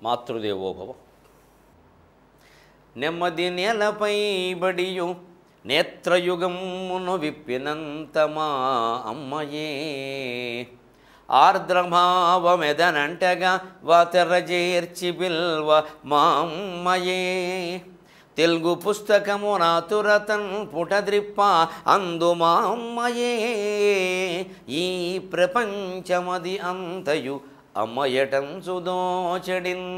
మాతృదేవోభవ. నెమ్మది నేలపై బడియు నేత్రయుగమును విప్పినంత మా అమ్మయే, ఆర్ద్రభావమెదనంటగా వాతెరజేర్చి బిల్వ మా అమ్మయే, తెలుగు పుస్తకము నాతురతన్ పుటద్రిప్ప అందు మా అమ్మయే, ఈ ప్రపంచమది అంతయు అమ్మయటంచు దోచెడిన్,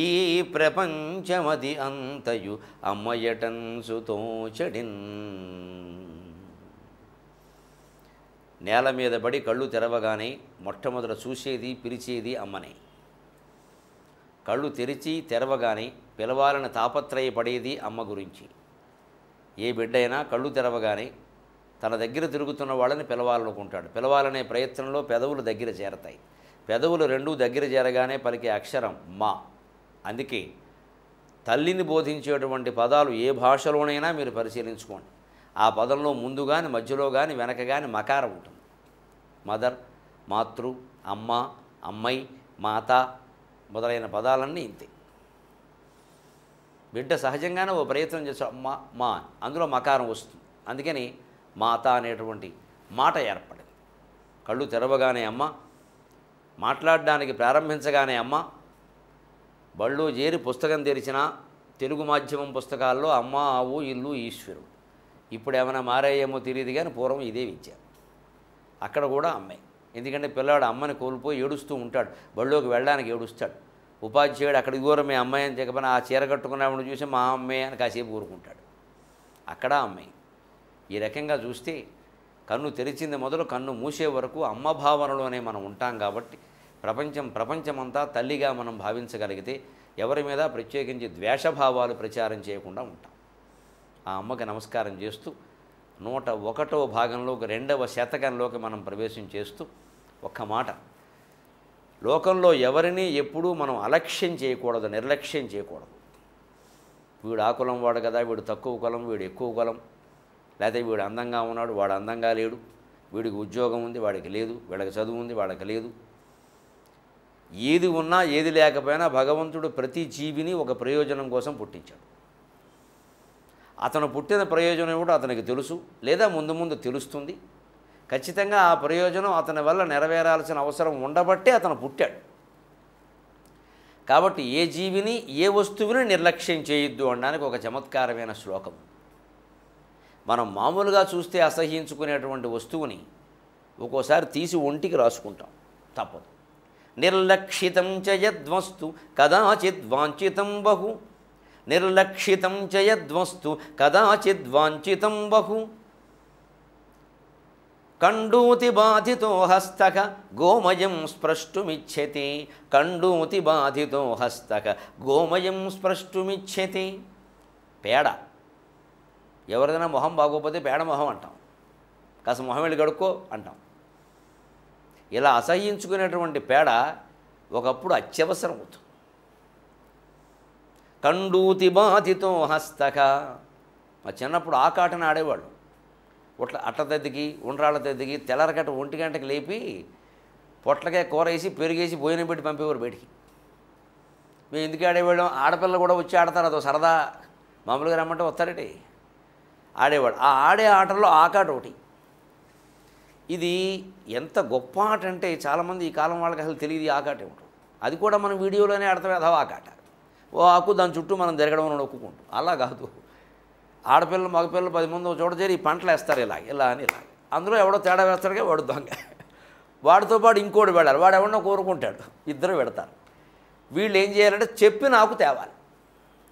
ఈ ప్రపంచమది అంతయు అమ్మయటంచు దోచెడిన్. నేల మీద పడి కళ్ళు తెరవగానే మొట్టమొదట చూసేది పిలిచేది అమ్మనే. కళ్ళు తెరిచి తెరవగానే పిలవాలని తాపత్రయపడేది అమ్మ గురించి. ఏ బిడ్డైనా కళ్ళు తెరవగానే తన దగ్గర తిరుగుతున్న వాళ్ళని పిలవాలనుకుంటాడు. పిలవాలనే ప్రయత్నంలో పెదవులు దగ్గర చేరతాయి. పెదవులు రెండూ దగ్గర చేరగానే పలికే అక్షరం మా. అందుకే తల్లిని బోధించేటువంటి పదాలు ఏ భాషలోనైనా మీరు పరిశీలించుకోండి. ఆ పదంలో ముందు కానీ మధ్యలో కానీ వెనక కానీ మకారం ఉంటుంది. మదర్, మాతృ, అమ్మ, అమ్మై, మాత మొదలైన పదాలన్నీ ఇంతే. బిడ్డ సహజంగానే ఓ ప్రయత్నం చేస్తాడు అమ్మ మా, అందులో మకారం వస్తుంది. అందుకని మాత అనేటువంటి మాట ఏర్పడింది. కళ్ళు తెరవగానే అమ్మ, మాట్లాడడానికి ప్రారంభించగానే అమ్మ, బళ్ళు చేరి పుస్తకం తెరిచిన తెలుగు మాధ్యమం పుస్తకాల్లో అమ్మ, ఆవు, ఇల్లు, ఈశ్వరుడు. ఇప్పుడు ఏమైనా మారాయేమో తెలియదు కానీ పూర్వం ఇదే విద్య. అక్కడ కూడా అమ్మాయి. ఎందుకంటే పిల్లవాడు అమ్మని కోల్పోయి ఏడుస్తూ ఉంటాడు, బళ్ళోకి వెళ్ళడానికి ఏడుస్తాడు. ఉపాధ్యాయుడు అక్కడికి దూరం మీ అమ్మాయి అని చెప్పని ఆ చీర కట్టుకున్నప్పుడు చూసి మా అమ్మాయి అని కాసేపు ఊరుకుంటాడు. అక్కడ అమ్మాయి. ఈ రకంగా చూస్తే కన్ను తెరిచింది మొదలు కన్ను మూసే వరకు అమ్మ భావనలోనే మనం ఉంటాం. కాబట్టి ప్రపంచమంతా తల్లిగా మనం భావించగలిగితే ఎవరి మీద ప్రత్యేకించి ద్వేషభావాలు ప్రచారం చేయకుండా ఉంటాం. ఆ అమ్మకి నమస్కారం చేస్తూ 101వ భాగంలోకి 2వ శతకంలోకి మనం ప్రవేశం చేస్తూ ఒక్క మాట, లోకంలో ఎవరిని ఎప్పుడూ మనం అలక్ష్యం చేయకూడదు, నిర్లక్ష్యం చేయకూడదు. వీడు ఆ కులం వాడు కదా, వీడు తక్కువ కులం, వీడు ఎక్కువ కులం, లేకపోతే వీడు అందంగా ఉన్నాడు, వాడు అందంగా లేడు, వీడికి ఉద్యోగం ఉంది, వాడికి లేదు, వీడికి చదువు ఉంది, వాడికి లేదు. ఏది ఉన్నా ఏది లేకపోయినా భగవంతుడు ప్రతి జీవిని ఒక ప్రయోజనం కోసం పుట్టించాడు. అతను పుట్టిన ప్రయోజనం కూడా అతనికి తెలుసు, లేదా ముందు ముందు తెలుస్తుంది. ఖచ్చితంగా ఆ ప్రయోజనం అతని వల్ల నెరవేరాల్సిన అవసరం ఉండబట్టే అతను పుట్టాడు. కాబట్టి ఏ జీవిని ఏ వస్తువుని నిర్లక్ష్యం చేయొద్దు అనడానికి ఒక చమత్కారమైన శ్లోకం. మనం మామూలుగా చూస్తే అసహ్యించుకునేటువంటి వస్తువుని ఒక్కోసారి తీసి ఒంటికి రాసుకుంటాం, తప్పదు. నిర్లక్షితం చ యద్వస్తు కదాచిద్వాంఛితం బహు, నిర్లక్షితం చ యద్వస్తు కదాచిద్వాంఛితం బహు, కండూతి బాధితో హస్తక గోమయం స్పృష్టుమిచ్ఛతి, కండూతి బాధితో హస్తక గోమయం స్పృష్టుమిచ్ఛతి. పేడ, ఎవరిదైనా మొహం బాగోకపోతే పేడ మొహం అంటాం, కాస్త మొహం వెళ్ళి కడుక్కో అంటాం. ఇలా అసహ్యించుకునేటువంటి పేడ ఒకప్పుడు అత్యవసరం అవుతుంది. కండూతి బాధితో హస్తక. మా చిన్నప్పుడు ఆకాటను ఆడేవాళ్ళు. అట్ల తెద్దికి ఉండ్రాళ్ళ తెద్దికి తెల్లరగట్ట 1 గంటకి లేపి పొట్లకాయ కూర వేసి పెరిగేసి భోజనం పెట్టి పంపేవారు బయటికి. మేము ఎందుకు ఆడేవాళ్ళం, ఆడపిల్లలు కూడా వచ్చి ఆడతారు, అదో సరదా. మామూలుగా రమ్మంటే వస్తారటి ఆడేవాడు. ఆ ఆడే ఆటల్లో ఆకాట ఒకటి. ఇది ఎంత గొప్ప ఆట అంటే చాలామంది ఈ కాలం వాళ్ళకి అసలు తెలియదు ఈ ఆకాట ఏమిటో. అది కూడా మనం వీడియోలోనే ఆడతాం, అదో ఆకాట. ఓ ఆకు దాని చుట్టూ మనం తిరగడం నొక్కుంటాం. అలా కాదు, ఆడపిల్లలు మగపిల్లలు 10 మంది ఒక చోట చేరి ఈ పంటలు వేస్తారు ఇలా అని ఇలా. అందులో ఎవడో తేడా వేస్తాడుగా వాడు దొంగ, వాడితో పాటు ఇంకోటి వెళ్ళాలి, వాడు ఎవడో కోరుకుంటాడు, ఇద్దరు పెడతారు. వీళ్ళు ఏం చేయాలంటే చెప్పి నాకు తేవాలి.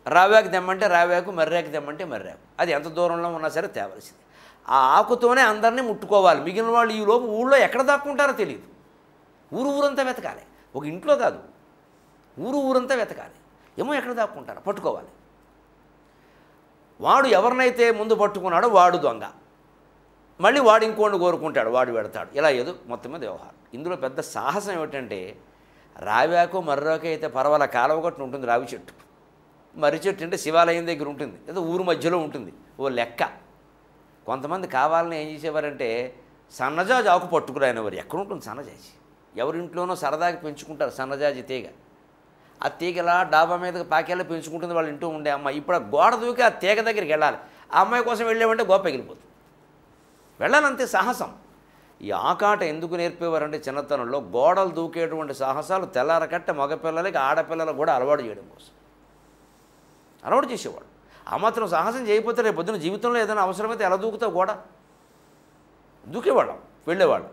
రావాకు తెమ్మంటే రావాకు, మర్రాకు తెమ్మంటే మర్రాకు. అది ఎంత దూరంలో ఉన్నా సరే తేవలసింది. ఆ ఆకుతోనే అందరినీ ముట్టుకోవాలి. మిగిలిన వాళ్ళు ఈ లోపు ఊళ్ళో ఎక్కడ దాక్కుంటారో తెలియదు. ఊరంతా వెతకాలి, ఒక ఇంట్లో కాదు, ఊరంతా వెతకాలి. ఏమో ఎక్కడ దాక్కుంటారో పట్టుకోవాలి. వాడు ఎవరినైతే ముందు పట్టుకున్నాడో వాడు దొంగ, మళ్ళీ వాడు ఇంకోడిని కోరుకుంటాడు, వాడు పెడతాడు. ఇలా ఏదో మొత్తం మీద వ్యవహారం. ఇందులో పెద్ద సాహసం ఏమిటంటే, రావాకు మర్రాకు అయితే పర్వాల కాలువగట్టున ఉంటుంది రావి చెట్టు. మర్రి చెట్టు అంటే శివాలయం దగ్గర ఉంటుంది, లేదా ఊరు మధ్యలో ఉంటుంది, ఓ లెక్క. కొంతమంది కావాలని ఏం చేసేవారంటే సన్నజాజి ఆకు పట్టుకురానివారు. ఎక్కడ ఉంటుంది సన్నజాజి? ఎవరింట్లోనో సరదాకి పెంచుకుంటారు సన్నజాజి తీగ. ఆ తీగలా డాబా మీదకి పాకేలా పెంచుకుంటుంది వాళ్ళ ఇంటూ ఉండే అమ్మాయి. ఇప్పుడు ఆ గోడ దూకి ఆ తీగ దగ్గరికి వెళ్ళాలి. ఆ అమ్మాయి కోసం వెళ్ళామంటే గోప ఎగిలిపోతుంది. వెళ్ళాలంతే సాహసం. ఈ ఆకాట ఎందుకు నేర్పేవారంటే చిన్నతనంలో గోడలు దూకేటువంటి సాహసాలు తెల్లారకట్ట మగపిల్లలకి ఆడపిల్లలకు కూడా అలవాటు చేయడం కోసం అలవాటు చేసేవాడు. ఆ మాత్రం సాహసం చేయకపోతే రేపు పొద్దున జీవితంలో ఏదైనా అవసరమైతే ఎలా దూకుతావు గోడ? దూకేవాళ్ళం, వెళ్ళేవాళ్ళం.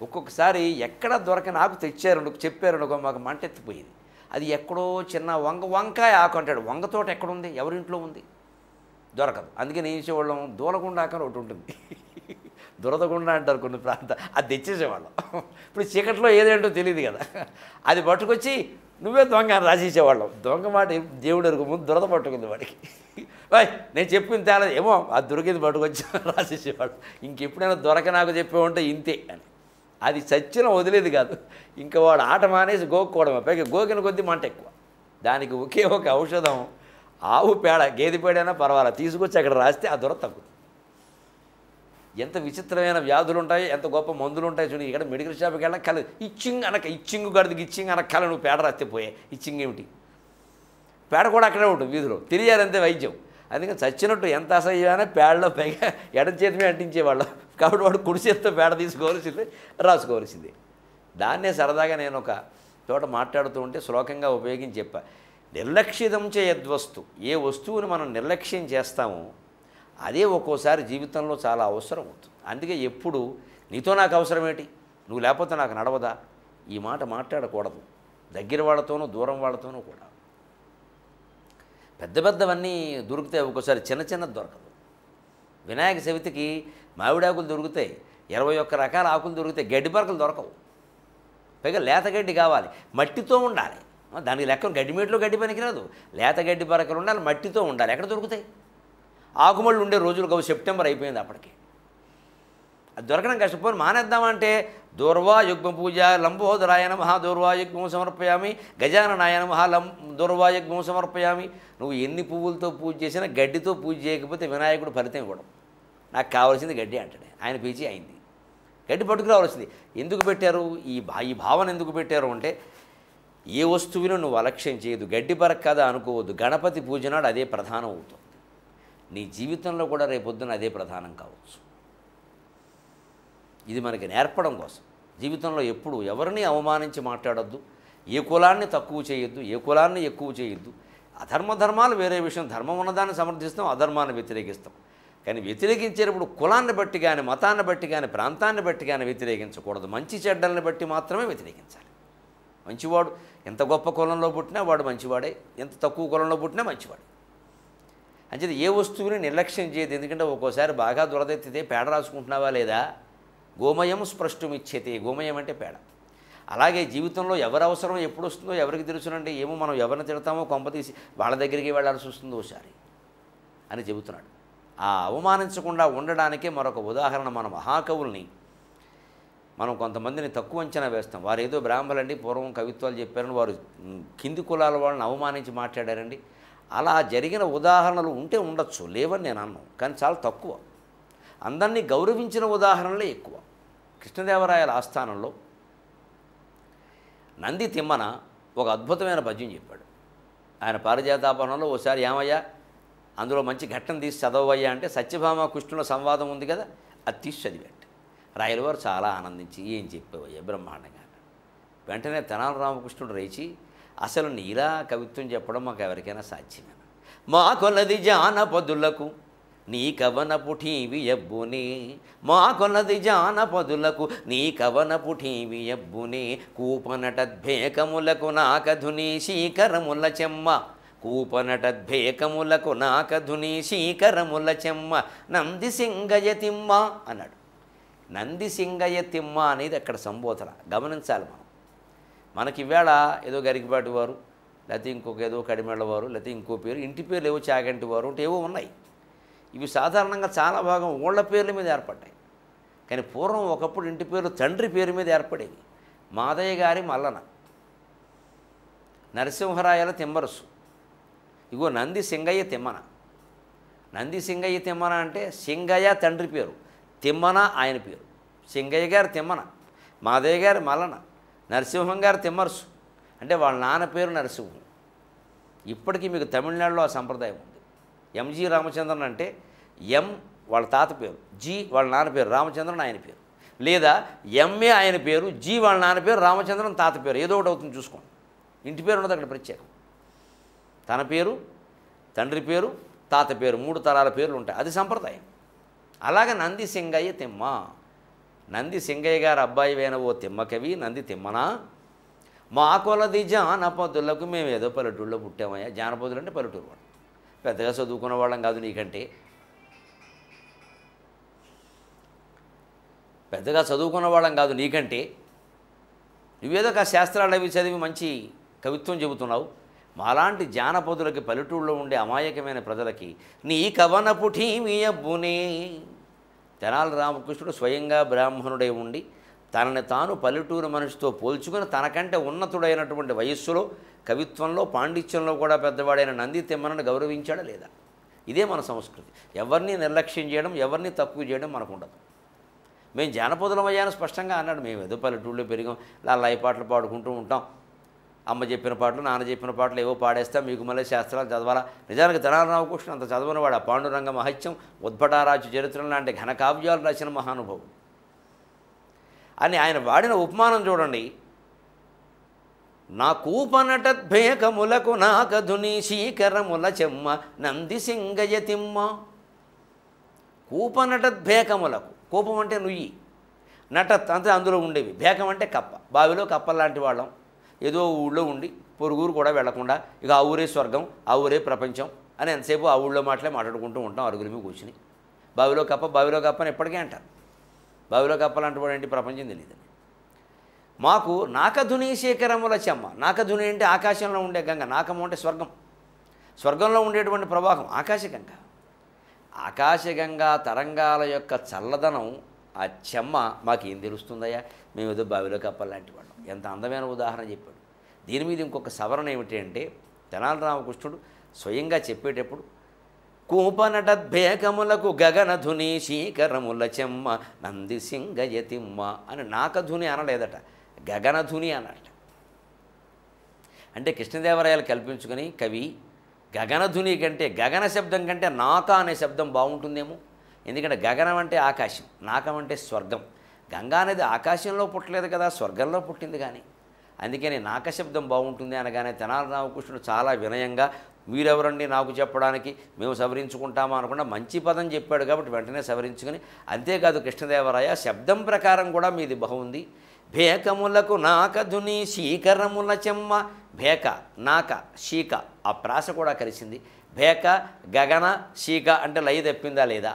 ఒక్కొక్కసారి ఎక్కడ దొరక నాకు చెప్పారనుకో మాకు మంటెత్తిపోయేది. అది ఎక్కడో చిన్న వంకాయ ఆకు అంటాడు. వంగతోట ఎక్కడుంది, ఎవరింట్లో ఉంది? దొరకదు. అందుకే నేను చేసేవాళ్ళం దూలగుండ ఆకని ఒకటి ఉంటుంది, దురదగుండ అంటారు కొన్ని ప్రాంతాలు, అది తెచ్చేసేవాళ్ళం. ఇప్పుడు చీకట్లో ఏదేంటో తెలియదు కదా, అది పట్టుకొచ్చి నువ్వే దొంగ అని రాసేసేవాళ్ళం. దొంగ మాట దేవుడు ఎరుగు, ముందు దురద పట్టుకుంది వాడికి. నేను చెప్పింది తేడా ఏమో, అది దొరికింది పట్టుకొచ్చి రాసేసేవాడు. ఇంకెప్పుడైనా దొరక నాకు చెప్పేవంటే ఇంతే అని. అది చచ్చిన వదిలేదు కాదు. ఇంకా వాడు ఆట మానేసి గోక్కోవడమే. పైగా గోకిన కొద్దీ మంట ఎక్కువ. దానికి ఒకే ఒక ఔషధం, ఆవు పేడ, గేదె పేడైనా పర్వాలేదు, తీసుకొచ్చి అక్కడ రాస్తే ఆ దురద తగ్గుతుంది. ఎంత విచిత్రమైన వ్యాధులు ఉంటాయి, ఎంత గొప్ప మందులు ఉంటాయి చూడు. ఇక్కడ మెడికల్ షాప్కి వెళ్ళా కల ఇచ్చింగ్ గడికి ఇచ్చింగ్ అనక్కల నువ్వు పేడ రాస్తే పోయే. ఇచ్చింగ్ ఏమిటి? పేడ కూడా అక్కడే ఉంటుంది వీధిలో, తెలియాలంతే వైద్యం. అందుకని చచ్చినట్టు ఎంత అసహ్యమైనా పేడలో పైగా ఎడం చేతిమే అంటించేవాళ్ళం. కాబట్టి వాడు కుడి చేతితో పేడ తీసుకోవాల్సిందే, రాసుకోవాల్సిందే. దాన్నే సరదాగా నేను ఒక చోట మాట్లాడుతూ ఉంటే శ్లోకంగా ఉపయోగించి చెప్పా. నిర్లక్షితం చేయద్వస్తు, ఏ వస్తువుని మనం నిర్లక్ష్యం చేస్తామో అదే ఒక్కోసారి జీవితంలో చాలా అవసరం అవుతుంది. అందుకే ఎప్పుడు నీతో నాకు అవసరం ఏంటి, నువ్వు లేకపోతే నాకు నడవదా, ఈ మాట మాట్లాడకూడదు. దగ్గర వాళ్ళతోనూ దూరం వాళ్ళతోనూ కూడా. పెద్ద పెద్దవన్నీ దొరుకుతాయి, ఒక్కోసారి చిన్న చిన్నది దొరకదు. వినాయక చవితికి మామిడాకులు దొరుకుతాయి, 21 రకాల ఆకులు దొరుకుతాయి, గడ్డి పరకలు దొరకవు. పైగా లేత గడ్డి కావాలి, మట్టితో ఉండాలి. దానికి లెక్క గడ్డిమేట్లో గడ్డి పనికిరాదు, లేత గడ్డి పరకలు ఉండాలి, మట్టితో ఉండాలి. ఎక్కడ దొరుకుతాయి? ఆకుమళ్ళు ఉండే రోజులు కావు, సెప్టెంబర్ అయిపోయింది అప్పటికి. అది దొరకడం కష్టపోయి మానేద్దామంటే దూర్వాయుగ్మ పూజ, లంబోదరాయ నమః దూర్వాయుగ్మం సమర్పయామి, గజాననాయ నమః దూర్వాయుగ్మం సమర్పయామి. నువ్వు ఎన్ని పువ్వులతో పూజ చేసినా గడ్డితో పూజ చేయకపోతే వినాయకుడు ఫలితం ఇవ్వడం. నాకు కావాల్సింది గడ్డి అంటాడు. ఆయన పేచి అయింది, గడ్డి పట్టుకురావాల్సింది. ఎందుకు పెట్టారు ఈ భావన ఎందుకు పెట్టారు అంటే, ఏ వస్తువును నువ్వు అలక్ష్యం చేయదు, గడ్డి పరక కదా అనుకోవద్దు. గణపతి పూజ నాడు అదే ప్రధానం అవుతుంది. నీ జీవితంలో కూడా రేపొద్దున అదే ప్రధానం కావచ్చు. ఇది మనకి నేర్పడం కోసం. జీవితంలో ఎప్పుడు ఎవరిని అవమానించి మాట్లాడొద్దు, ఏ కులాన్ని తక్కువ చేయొద్దు, ఏ కులాన్ని ఎక్కువ చేయొద్దు. అధర్మాలు వేరే విషయం, ధర్మం ఉన్నదాన్ని సమర్థిస్తాం, అధర్మాన్ని వ్యతిరేకిస్తాం. కానీ వ్యతిరేకించేటప్పుడు కులాన్ని బట్టి కానీ, మతాన్ని బట్టి కానీ, ప్రాంతాన్ని బట్టి కానీ వ్యతిరేకించకూడదు. మంచి చెడ్డల్ని బట్టి మాత్రమే వ్యతిరేకించాలి. మంచివాడు ఎంత గొప్ప కులంలో పుట్టినా వాడు మంచివాడే, ఎంత తక్కువ కులంలో పుట్టినా మంచివాడే. అంచేది ఏ వస్తువుని నిర్లక్ష్యం చేయదు. ఎందుకంటే ఒక్కోసారి బాగా దురదెత్తితే పేడ రాసుకుంటున్నావా లేదా, గోమయం స్పృష్టమిచ్చేతే, గోమయం అంటే పేడ. అలాగే జీవితంలో ఎవరి అవసరం ఎప్పుడు వస్తుందో ఎవరికి తెలుసునంటే, ఏమో మనం ఎవరిని తిడతామో కొంపతీసి వాళ్ళ దగ్గరికి వెళ్ళాల్సి వస్తుందో ఒకసారి అని చెబుతున్నాడు. ఆ అవమానించకుండా ఉండడానికే మరొక ఉదాహరణ, మన మహాకవుల్ని మనం కొంతమందిని తక్కువ అంచనా వేస్తాం. వారు ఏదో బ్రాహ్మణులండి, పూర్వం కవిత్వాలు చెప్పారని వారు కింది కులాల వాళ్ళని అవమానించి మాట్లాడారండి. అలా జరిగిన ఉదాహరణలు ఉంటే ఉండొచ్చు, లేవని నేను అన్నాను, కానీ చాలా తక్కువ. అందరినీ గౌరవించిన ఉదాహరణలే ఎక్కువ. కృష్ణదేవరాయల ఆస్థానంలో నంది తిమ్మన ఒక అద్భుతమైన పద్యం చెప్పాడు. ఆయన పారిజాతాపహరణంలో ఓసారి ఏమయ్యా అందులో మంచి ఘట్టం తీసి చదవయ్యా అంటే, సత్యభామ కృష్ణుల సంవాదం ఉంది కదా, అది తీసి చదివాడు. రాయలవారు చాలా ఆనందించి, ఏం చెప్పావయ్యా బ్రహ్మాండంగా. వెంటనే తెనాలి రామకృష్ణుడు రేచి, అసలు నీలా కవిత్వం చెప్పడం మాకు ఎవరికైనా సాధ్యమేనా? మా కొలది జానపదులకు నీ కవన పుఠీవి ఎబ్బునే, మా కొలది జానపదులకు నీ కవన పుఠీవి ఎబ్బునే, కూపనటద్భేకములకు నాకధుని శీకరముల చెమ్మ, కూపనటద్భేకములకు నాకధుని శీకరముల చెమ్మ, నంది సింగయతిమ్మ అన్నాడు. నంది సింగయతిమ్మ అనేది అక్కడ సంబోధన. గమనించాలి మనం. మనకి ఇవాళ ఏదో గరికిపాటి వారు, లేకపోతే ఇంకొక ఏదో కడిమెళ్ళ వారు, లేకపోతే ఇంకో పేరు, ఇంటి పేర్లు ఏవో చాగంటి వారు అంటే ఏవో ఉన్నాయి. ఇవి సాధారణంగా చాలా భాగం ఊళ్ళ పేర్ల మీద ఏర్పడ్డాయి. కానీ పూర్వం ఒకప్పుడు ఇంటి పేర్లు తండ్రి పేరు మీద ఏర్పడేవి. మాదయ్య గారి మల్లన, నరసింహరాయల తిమ్మరసు, ఇగో నంది సింగయ్య తిమ్మన. నంది సింగయ్య తిమ్మన అంటే సింగయ్య తండ్రి పేరు, తిమ్మన ఆయన పేరు. సింగయ్య గారు తిమ్మన, మాదయ్య గారి మల్లన, నరసింహం గారు తిమ్మరసు. అంటే వాళ్ళ నాన్న పేరు నరసింహం. ఇప్పటికీ మీకు తమిళనాడులో ఆ సంప్రదాయం ఉంది. ఎంజి రామచంద్రన్ అంటే ఎం వాళ్ళ తాత పేరు, జి వాళ్ళ నాన్న పేరు, రామచంద్రన్ ఆయన పేరు. లేదా ఎంఏ ఆయన పేరు, జి వాళ్ళ నాన్న పేరు, రామచంద్రన్ తాత పేరు, ఏదో ఒకటి అవుతుంది చూసుకోండి. ఇంటి పేరు ఉన్నది అక్కడ ప్రత్యేకం. తన పేరు, తండ్రి పేరు, తాత పేరు, 3 తరాల పేర్లు ఉంటాయి. అది సంప్రదాయం. అలాగే నంది సింగయ్య తిమ్మ, నంది సింగయ్య గారు అబ్బాయి వేన ఓ తిమ్మ కవి నంది తిమ్మనా, మా కొలది జానపదులకు మేము ఏదో పల్లెటూళ్ళలో పుట్టామయ్యా. జానపదులు అంటే పల్లెటూరు వాళ్ళు, పెద్దగా చదువుకున్న వాళ్ళం కాదు నీకంటే, పెద్దగా చదువుకున్న వాళ్ళం కాదు నీకంటే, నువ్వేదో ఒక శాస్త్రాలు అవి చదివి మంచి కవిత్వం చెబుతున్నావు. మాలాంటి జానపదులకి, పల్లెటూళ్ళలో ఉండే అమాయకమైన ప్రజలకి నీ కవనపు ఠీమియబ్బునే. తెనాలి రామకృష్ణుడు స్వయంగా బ్రాహ్మణుడై ఉండి తనని తాను పల్లెటూరు మనిషితో పోల్చుకుని తనకంటే ఉన్నతుడైనటువంటి వయస్సులో, కవిత్వంలో, పాండిత్యంలో కూడా పెద్దవాడైన నంది తిమ్మనని గౌరవించాడా లేదా? ఇదే మన సంస్కృతి. ఎవరిని నిర్లక్ష్యం చేయడం, ఎవరిని తక్కువ చేయడం మనకు ఉండదు. మేము జానపదులమయ్యాను స్పష్టంగా అన్నాడు. మేము ఏదో పల్లెటూళ్ళలో పెరిగాం, లల్లాయి పాటలు పాడుకుంటూ ఉంటాం, అమ్మ చెప్పిన పాటలు, నాన్న చెప్పిన పాటలు ఏవో పాడేస్తాం, మీకు మళ్ళీ శాస్త్రాలు చదవాలా. నిజానికి తెనాలి రామకృష్ణ అంత చదవనివాడు. ఆ పాండురంగ మహత్యం, ఉద్భటారాజు చరిత్రలు లాంటి ఘనకావ్యాలు రాసిన మహానుభావుడు అని ఆయన వాడిన ఉపమానం చూడండి. నా కూపనటద్భేకములకు నాకధుని శీకరముల చెమ్మ నంది సింగయ తిమ్మ. కూపనటద్భేకములకు, కూపం అంటే నుయ్యి, నటత్ అంటే అందులో ఉండేవి, భేకం అంటే కప్ప. బావిలో కప్పలాంటి వాళ్ళం, ఏదో ఊళ్ళో ఉండి పొరుగురు కూడా వెళ్లకుండా ఇక ఆ ఊరే స్వర్గం, ఆ ఊరే ప్రపంచం అని ఎంతసేపు ఆ ఊళ్ళో మాట్లాడుకుంటూ ఉంటాం అరుగుల మీద కూర్చుని. బావిలో కప్ప, బావిలో కప్ప అని ఎప్పటికీ అంటారు. బావిలో కప్పలాంటి వాడు ఏంటి ప్రపంచం తెలియదండి. మాకు నాకధుని శేఖరముల చెమ్మ. నాకధుని అంటే ఆకాశంలో ఉండే గంగ, నాకము అంటే స్వర్గం, స్వర్గంలో ఉండేటువంటి ప్రవాహం ఆకాశగంగ. ఆకాశగంగా తరంగాల యొక్క చల్లదనం, ఆ చెమ్మ మాకేం తెలుస్తుందయ్యా, మేము ఏదో బావిలో కప్పలాంటి వాళ్ళం. ఎంత అందమైన ఉదాహరణ చెప్పాడు. దీని మీద ఇంకొక సవరణ ఏమిటి అంటే, తెనాలి రామకృష్ణుడు స్వయంగా చెప్పేటప్పుడు కూపనటద్భేకములకు గగనధుని శీకరముల చెమ్మ నంది సింగయతిమ్మ అని నాకధుని అనలేదట, గగనధుని అన్నట. అంటే కృష్ణదేవరాయలు కల్పించుకొని కవి గగనధుని కంటే, గగన శబ్దం కంటే నాక అనే శబ్దం బాగుంటుందేమో. ఎందుకంటే గగనం అంటే ఆకాశం, నాకం అంటే స్వర్గం. గంగా అనేది ఆకాశంలో పుట్టలేదు కదా, స్వర్గంలో పుట్టింది. కానీ అందుకని నాకశబ్దం బాగుంటుంది అనగానే తెనాలి రామకృష్ణుడు చాలా వినయంగా, మీరెవరండి నాకు చెప్పడానికి, మేము సవరించుకుంటామా అనకుండా మంచి పదం చెప్పాడు కాబట్టి వెంటనే సవరించుకొని, అంతేకాదు కృష్ణదేవరాయ శబ్దం ప్రకారం కూడా మీది బాగుంది. భేకములకు నాకధుని శీకరముల చెమ్మ. భేక, నాక, శీక, ఆ ప్రాస కూడా కలిసింది. భేక, గగన, శీక అంటే లయ తెప్పిందా లేదా?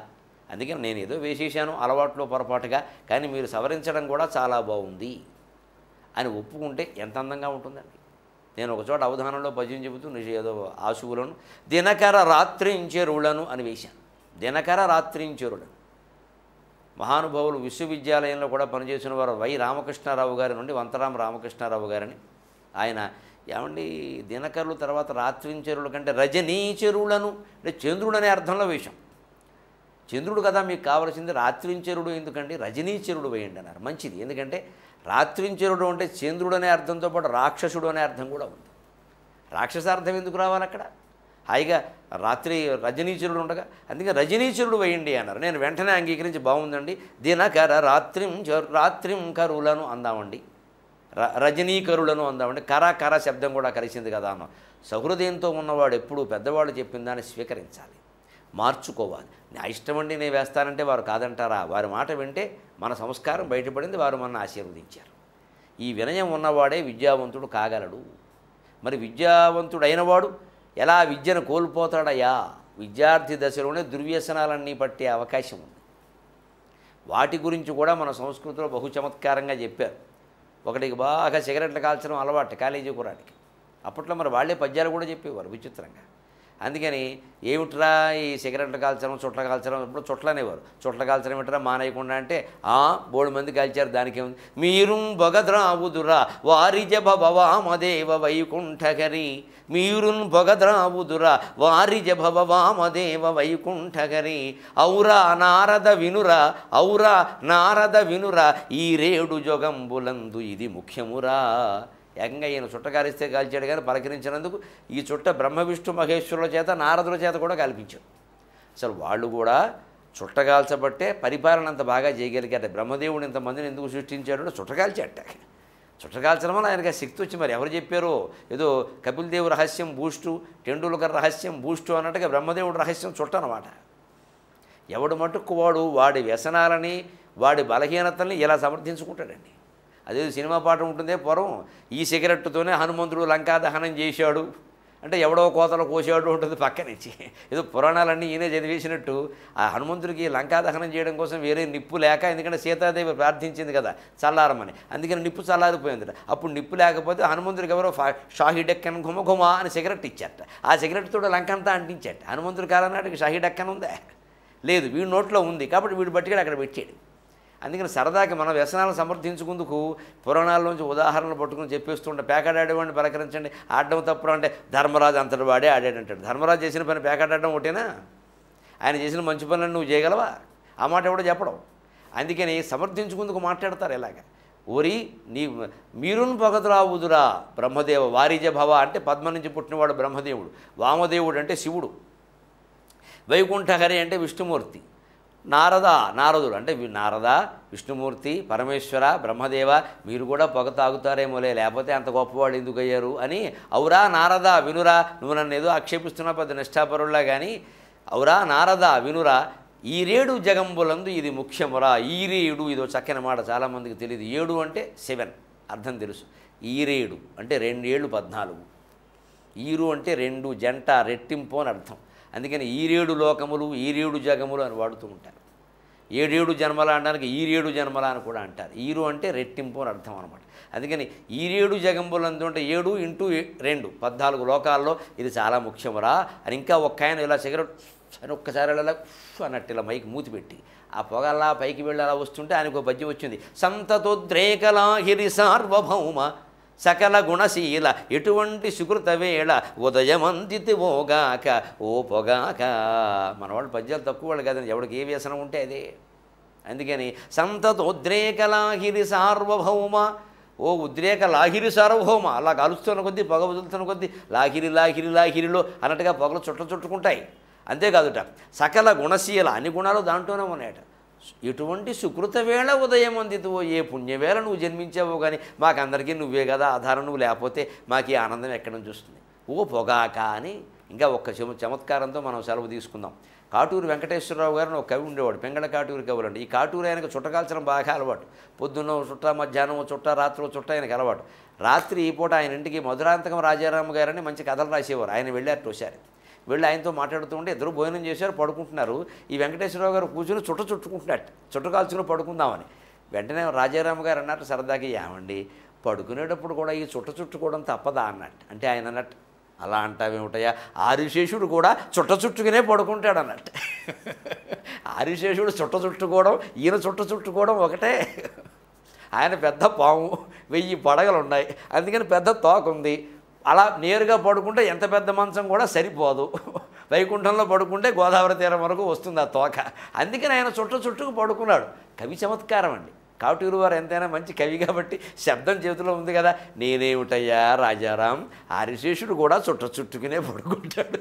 అందుకని నేను ఏదో వేసేసాను అలవాట్లో పొరపాటుగా, కానీ మీరు సవరించడం కూడా చాలా బాగుంది అని ఒప్పుకుంటే ఎంత అందంగా ఉంటుందండి. నేను ఒకచోట అవధానంలో పద్యం చెబుతూ ఏదో ఆశువులను దినకర రాత్రించెరులను అని వేశాను. దినకర రాత్రించెరులను మహానుభావులు విశ్వవిద్యాలయంలో కూడా పనిచేసిన వారు వై రామకృష్ణారావు గారి నుండి వంతరామ రామకృష్ణారావు గారిని, ఆయన ఏమండి దినకరులు తర్వాత రాత్రించెరుల కంటే రజనీచెరులను అంటే చంద్రుడు అనే అర్థంలో వేశాం. చంద్రుడు కదా మీకు కావలసింది, రాత్రించెరుడు ఎందుకండి, రజనీచెరుడు వేయండి అన్నారు. మంచిది, ఎందుకంటే రాత్రించెరుడు అంటే చంద్రుడు అనే అర్థంతో పాటు రాక్షసుడు అనే అర్థం కూడా ఉంది. రాక్షసార్థం ఎందుకు రావాలి అక్కడ? హాయిగా రాత్రి రజనీచరుడు ఉండగా, అందుకే రజనీచరుడు వేయండి అన్నారు. నేను వెంటనే అంగీకరించి బాగుందండి, దినకర రాత్రిం కరులను అందామండి, రజనీకరులను అందామండి. కర శబ్దం కూడా కలిసింది కదా అన్నాం. సహృదయంతో ఉన్నవాడు ఎప్పుడు పెద్దవాళ్ళు చెప్పిన దాన్ని స్వీకరించాలి, మార్చుకోవాలి. నా ఇష్టమండి నేను వేస్తానంటే వారు కాదంటారా? వారి మాట వింటే మన సంస్కారం బయటపడింది, వారు మన ఆశీర్వదించారు. ఈ వినయం ఉన్నవాడే విద్యావంతుడు కాగలడు. మరి విద్యావంతుడైనవాడు ఎలా విద్యను కోల్పోతాడయ్యా? విద్యార్థి దశలోనే దుర్వ్యసనాలన్నీ పట్టే అవకాశం ఉంది. వాటి గురించి కూడా మన సంస్కృతిలో బహు చమత్కారంగా చెప్పారు. ఒకటికి బాగా సిగరెట్లు కాల్చడం అలవాటు కాలేజీ కురానికి. అప్పట్లో మరి వాళ్ళే పద్యాలు కూడా చెప్పేవారు విచిత్రంగా. అందుకని ఏమిట్రా ఈ సిగరెట్లు కాల్చడం, చుట్ల కాల్చడం, ఇప్పుడు చుట్లనేవారు. చుట్ల కాల్చడం ఏమిట్రా మానేయకుండా అంటే, బోడు మంది కాల్చారు, దానికేముంది. మీరు బొగద్రావుదురా వారిజ భవవామదేవ వైకుంఠగరి, మీరున్ బొగద్రావుదురా వారిజ భవవామదేవ వైకుంఠగరి, ఔరా నారద వినురా, ఔరా నారద వినురా, ఈ రేడు జొగంబులందు ఇది ముఖ్యమురా. ఏకంగా ఈయన చుట్ట కాలిస్తే కాల్చాడు కానీ పలకరించినందుకు ఈ చుట్ట బ్రహ్మ విష్ణు మహేశ్వరుల చేత నారదుల చేత కూడా కాల్పించాడు. అసలు వాళ్ళు కూడా చుట్టగాల్చబట్టే పరిపాలన అంత బాగా చేయగలిగారు. బ్రహ్మదేవుడు ఇంతమందిని ఎందుకు సృష్టించాడు? చుట్టగాల్చాట. చుట్టగాల్చడం వల్ల ఆయనకి శక్తి వచ్చి, మరి ఎవరు చెప్పారో, ఏదో కపిల్ దేవ్ రహస్యం బూస్టు, టెండూల్కర్ రహస్యం బూస్టు అన్నట్టుగా బ్రహ్మదేవుడు రహస్యం చుట్ట అన్నమాట. ఎవడు మటుకు వాడి వ్యసనాలని వాడి బలహీనతల్ని ఇలా సమర్థించుకుంటాడండి. అదే సినిమా పాట ఉంటుందే పూర్వం, ఈ సిగరెట్తోనే హనుమంతుడు లంకా దహనం చేశాడు అంటే ఎవడో కోతలు కోసాడు ఉంటుంది పక్కనిచ్చి. ఏదో పురాణాలన్నీ ఈయనే చదివేసినట్టు ఆ హనుమంతుడికి లంకా దహనం చేయడం కోసం వేరే నిప్పు లేక, ఎందుకంటే సీతాదేవి ప్రార్థించింది కదా చల్లారమని, అందుకని నిప్పు చల్లారిపోయింది. అప్పుడు నిప్పు లేకపోతే హనుమంతుడికి ఎవరో షాహీ డెక్కన్ ఘుమ అని సిగరెట్ ఇచ్చారట. ఆ సిగరెట్తో లంకంతా అంటించాట. హనుమంతుడి కాలం నాటికి షాహీ డెక్కన్ ఉందా? లేదు, వీడి నోట్లో ఉంది కాబట్టి వీడు బట్టిగా అక్కడ పెట్టాడు. అందుకని సరదాకి మనం వ్యసనాలను సమర్థించుకుందుకు పురాణాల్లోంచి ఉదాహరణలు పట్టుకుని చెప్పేస్తుంటే, పేకాడాడేవాడిని పలకరించండి, ఆడడం తప్పుడు అంటే ధర్మరాజు అంతటి వాడే ఆడాడంటాడు. ధర్మరాజు చేసిన పని పేకాడడం ఒకటేనా? ఆయన చేసిన మంచి పనులను నువ్వు చేయగలవా? ఆ మాట ఎవడో చెప్పడం. అందుకని సమర్థించుకుందుకు మాట్లాడతారు ఇలాగ. ఓరి మీరును పొగదురావుదురా బ్రహ్మదేవ వారిజ భవ అంటే పద్మ నుంచి పుట్టినవాడు బ్రహ్మదేవుడు, వామదేవుడు అంటే శివుడు, వైకుంఠహరి అంటే విష్ణుమూర్తి, నారదుడు అంటే నారద విష్ణుమూర్తి పరమేశ్వర బ్రహ్మదేవ మీరు కూడా పొగ తాగుతారేమోలే, లేకపోతే అంత గొప్పవాడు ఎందుకు అయ్యారు అని. ఔరా నారద వినురా, నువ్వు నన్ను ఏదో ఆక్షేపిస్తున్నా పెద్ద నిష్ఠాపరుల్లా కానీ, ఔరా నారద వినురా, ఈరేడు జగంబులందు ఇది ముఖ్యమురా. ఈరేడు ఇదో చక్కని మాట, చాలామందికి తెలియదు. 7 అంటే 7 అర్థం తెలుసు. ఈరేడు అంటే 2 ఏళ్ళు 14, ఈరు అంటే 2 జంట రెట్టింపు అని అర్థం. అందుకని ఈరేడు లోకములు ఈరేడు జగములు అని వాడుతూ ఉంటారు. 7 జన్మల అనడానికి ఈరేడు జన్మల అని కూడా అంటారు. ఈరు అంటే రెట్టింపు అని అర్థం అనమాట. అందుకని ఈరేడు జగంబులందు అంటే 7 × 2 14 లోకాల్లో ఇది చాలా ముఖ్యమురా అని. ఇంకా ఒక్క ఆయన ఇలా సిగరెట్ అని ఒక్కసారి ఇలా అన్నట్టు ఇలా మైకి మూతి పెట్టి ఆ పొగల్లా పైకి వెళ్ళి అలా వస్తుంటే ఆయనకు పద్యం వచ్చింది. సంతతోద్రేకలాహిరి సార్వభౌమ సకల గుణశీల ఎటువంటి సుకృత వేళ ఉదయమందితివోగాక ఓ పొగాక. మనవాళ్ళు పద్యాలు తక్కువ వాళ్ళు కదండి, ఎవడికి ఏ వ్యసనం ఉంటే అదే. అందుకని సంతతోద్రేకలాహిరి సార్వభౌమ, ఓ ఉద్రేక లాహిరి సార్వభౌమ, అలా కాలుస్తున్న కొద్దీ పొగ వదులుతున్న కొద్దీ లాహిరి లాహిరి లాహిరిలో అన్నట్టుగా పొగలు చుట్టుకుంటాయి. అంతేకాదుట సకల గుణశీల, అన్ని గుణాలు దాంట్లోనే ఉన్నాయట. ఎటువంటి సుకృత వేళ ఉదయం అందితువో, ఏ పుణ్యవేళ నువ్వు జన్మించావో కానీ మాకందరికీ నువ్వే కదా ఆధారం, నువ్వు లేకపోతే మాకు ఈ ఆనందం ఎక్కడి నుంచి వస్తుంది. ఓ పొగాక అని. ఇంకా ఒక్క చమత్కారంతో మనం సెలవు తీసుకుందాం. కాటూరు వెంకటేశ్వరరావు గారిని ఒక కవి ఉండేవాడు, పెంగళ కాటూరు కవులు అండి. ఈ కాటూరు ఆయనకు చుట్టకాల్చడం బాగా అలవాటు. పొద్దున్న చుట్ట, మధ్యాహ్నం చుట్ట, రాత్రి చుట్ట ఆయనకు అలవాటు. రాత్రి ఈ పూట ఆయన ఇంటికి మధురాంతకం రాజారామ గారని మంచి కథలు రాసేవారు. ఆయన వెళ్ళారు ఒకసారి. వెళ్ళి ఆయనతో మాట్లాడుతూ ఉంటే ఇద్దరు భోజనం చేశారు, పడుకుంటున్నారు. ఈ వెంకటేశ్వరరావు గారు కూర్చొని చుట్టుకుంటున్నట్టు, చుట్ట కాల్చుకుని పడుకుందామని. వెంటనే రాజారామ గారు అన్నట్టు సరదాకి, ఏమండి పడుకునేటప్పుడు కూడా ఈ చుట్టుకోవడం తప్పదా అన్నట్టు. అంటే ఆయన అన్నట్టు, అలా అంటావేమిటయా, ఆదిశేషుడు కూడా చుట్టుకునే పడుకుంటాడు అన్నట్టు. ఆదిశేషుడు చుట్టుకోవడం, ఈయన చుట్టుకోవడం ఒకటే. ఆయన పెద్ద పాము, 1000 పడగలు ఉన్నాయి, అందుకని పెద్ద తోక ఉంది. అలా నేరుగా పడుకుంటే ఎంత పెద్ద మంచం కూడా సరిపోదు. వైకుంఠంలో పడుకుంటే గోదావరి తీరం వరకు వస్తుంది ఆ తోక. అందుకని ఆయన చుట్టుకు పడుకున్నాడు. కవి చమత్కారం అండి. కాటూరు వారు ఎంతైనా మంచి కవి కాబట్టి శబ్దం చేతిలో ఉంది కదా. నేనేమిటయ్యా రాజారాం, ఆరిశేషుడు కూడా చుట్టుకునే పడుకుంటాడు,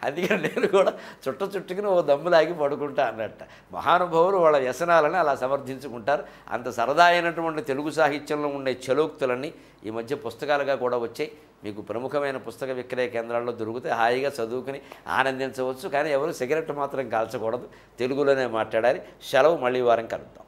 అందుకని నేను కూడా చుట్టుకుని ఓ దమ్ములాగి పడుకుంటా అన్నట్ట. మహానుభావులు వాళ్ళ వ్యసనాలని అలా సమర్థించుకుంటారు. అంత సరదా అయినటువంటి తెలుగు సాహిత్యంలో ఉండే చలోక్తులన్నీ ఈ మధ్య పుస్తకాలుగా కూడా వచ్చాయి. మీకు ప్రముఖమైన పుస్తక విక్రయ కేంద్రాల్లో దొరికితే హాయిగా చదువుకుని ఆనందించవచ్చు. కానీ ఎవరు సిగరెట్ మాత్రం కాల్చకూడదు, తెలుగులోనే మాట్లాడాలి. సెలవు, మళ్ళీ వారం కలుద్దాం.